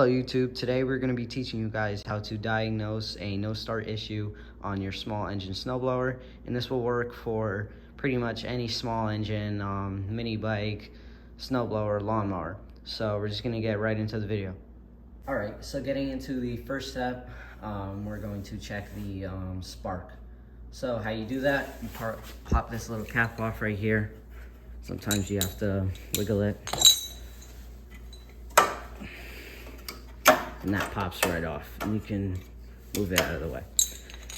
Hello YouTube, today we're going to be teaching you guys how to diagnose a no start issue on your small engine snowblower, and this will work for pretty much any small engine, mini bike, snowblower, lawnmower. So we're just going to get right into the video. Alright, so getting into the first step, we're going to check the spark. So how you do that, you pop this little cap off right here. Sometimes you have to wiggle it. And that pops right off, and you can move it out of the way.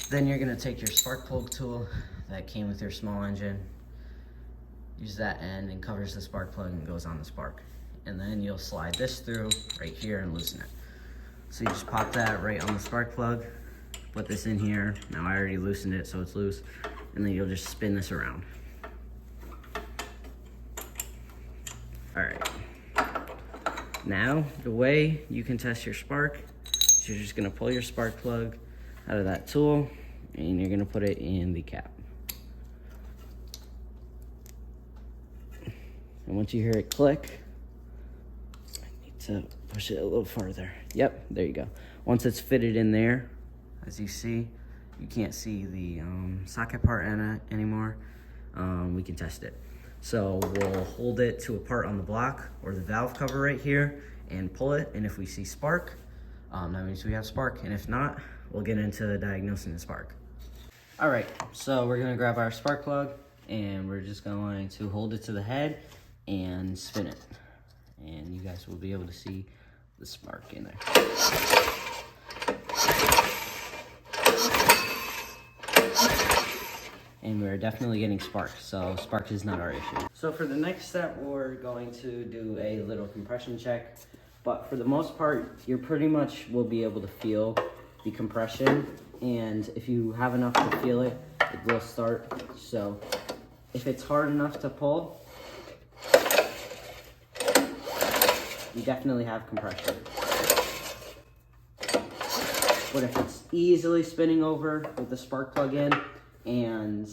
Then you're gonna take your spark plug tool that came with your small engine, use that end and covers the spark plug and goes on the spark. And then you'll slide this through right here and loosen it. So you just pop that right on the spark plug, put this in here. Now I already loosened it so it's loose, and then you'll just spin this around. All right. Now, the way you can test your spark is you're just gonna pull your spark plug out of that tool and you're gonna put it in the cap. And once you hear it click, I need to push it a little farther. Yep, there you go. Once it's fitted in there, as you see, you can't see the socket part in it anymore. We can test it. So we'll hold it to a part on the block or the valve cover right here and pull it. And if we see spark, that means we have spark. And if not, we'll get into diagnosing the spark. All right, so we're gonna grab our spark plug and we're just going to hold it to the head and spin it. And you guys will be able to see the spark in there. And we're definitely getting spark, so spark is not our issue. So for the next step, we're going to do a little compression check, but for the most part, you pretty much will be able to feel the compression, and if you have enough to feel it, it will start. So if it's hard enough to pull, you definitely have compression. But if it's easily spinning over with the spark plug in, and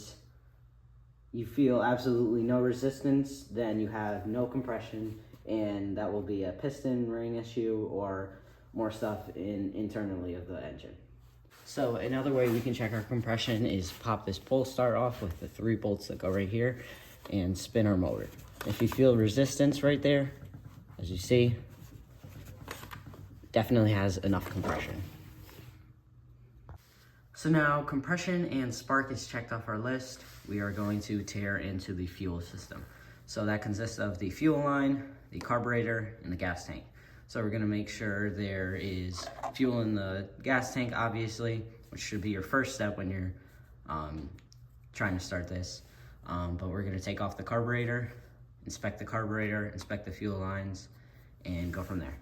you feel absolutely no resistance, then you have no compression, and that will be a piston ring issue or more stuff internally of the engine. So another way we can check our compression is pop this pull start off with the 3 bolts that go right here and spin our motor. If you feel resistance right there, as you see, definitely has enough compression. So now compression and spark is checked off our list. We are going to tear into the fuel system. So that consists of the fuel line, the carburetor, and the gas tank. So we're gonna make sure there is fuel in the gas tank, obviously, which should be your first step when you're trying to start this. But we're gonna take off the carburetor, inspect the fuel lines, and go from there.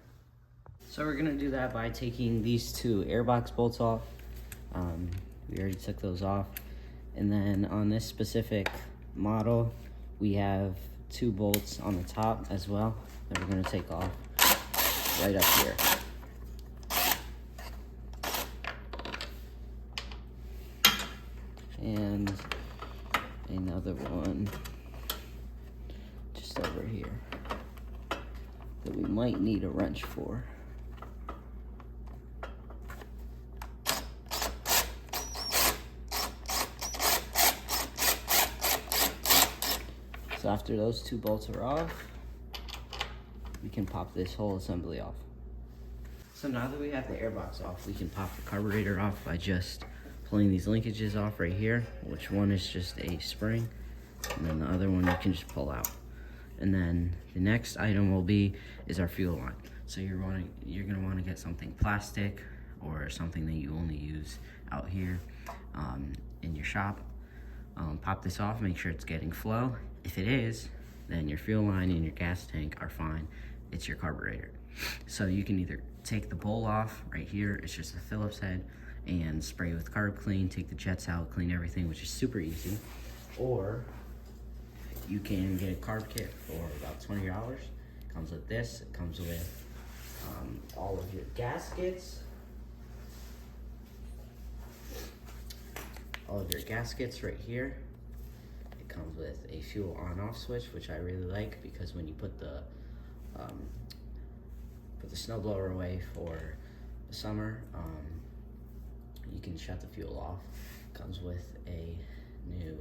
So we're gonna do that by taking these 2 airbox bolts off. We already took those off. And then on this specific model, we have 2 bolts on the top as well that we're gonna take off right up here. And another one just over here that we might need a wrench for. So after those 2 bolts are off, we can pop this whole assembly off. So now that we have the airbox off, we can pop the carburetor off by just pulling these linkages off right here, which one is just a spring, and then the other one you can just pull out. And then the next item is our fuel line. So you're gonna wanna get something plastic or something that you only use out here in your shop. Pop this off, make sure it's getting flow. If it is, then your fuel line and your gas tank are fine. It's your carburetor. So you can either take the bowl off right here, it's just a Phillips head, and spray with carb clean, take the jets out, clean everything, which is super easy. Or you can get a carb kit for about $20. It comes with this, it comes with all of your gaskets. All of your gaskets right here. It comes with a fuel on-off switch, which I really like because when you put the put the snowblower away for the summer. You can shut the fuel off. Comes with a new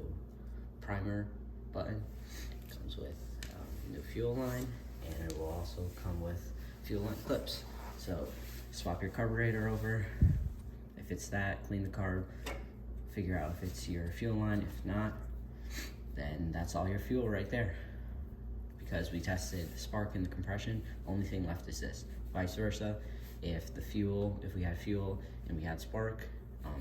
primer button. Comes with new fuel line, and it will also come with fuel line clips. So swap your carburetor over. If it's that, clean the carb. Figure out if it's your fuel line. If not, then that's all your fuel right there. Because we tested the spark and the compression, only thing left is this. Vice versa, if we had fuel and we had spark,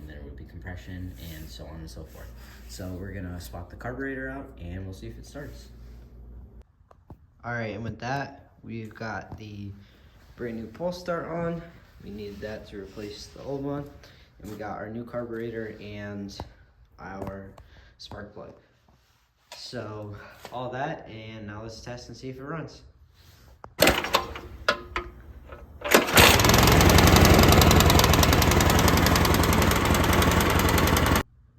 then it would be compression, and so on and so forth. So we're gonna swap the carburetor out and we'll see if it starts. All right, and with that, we've got the brand new pulse start on. We needed that to replace the old one. And we got our new carburetor and our spark plug. So all that, and now let's test and see if it runs.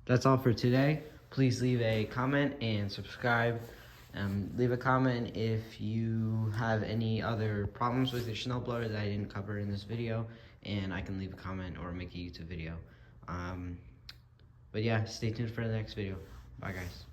That's all for today. Please leave a comment and subscribe. Leave a comment if you have any other problems with your snowblower that I didn't cover in this video, and I can leave a comment or make a YouTube video. But yeah, stay tuned for the next video. Bye guys.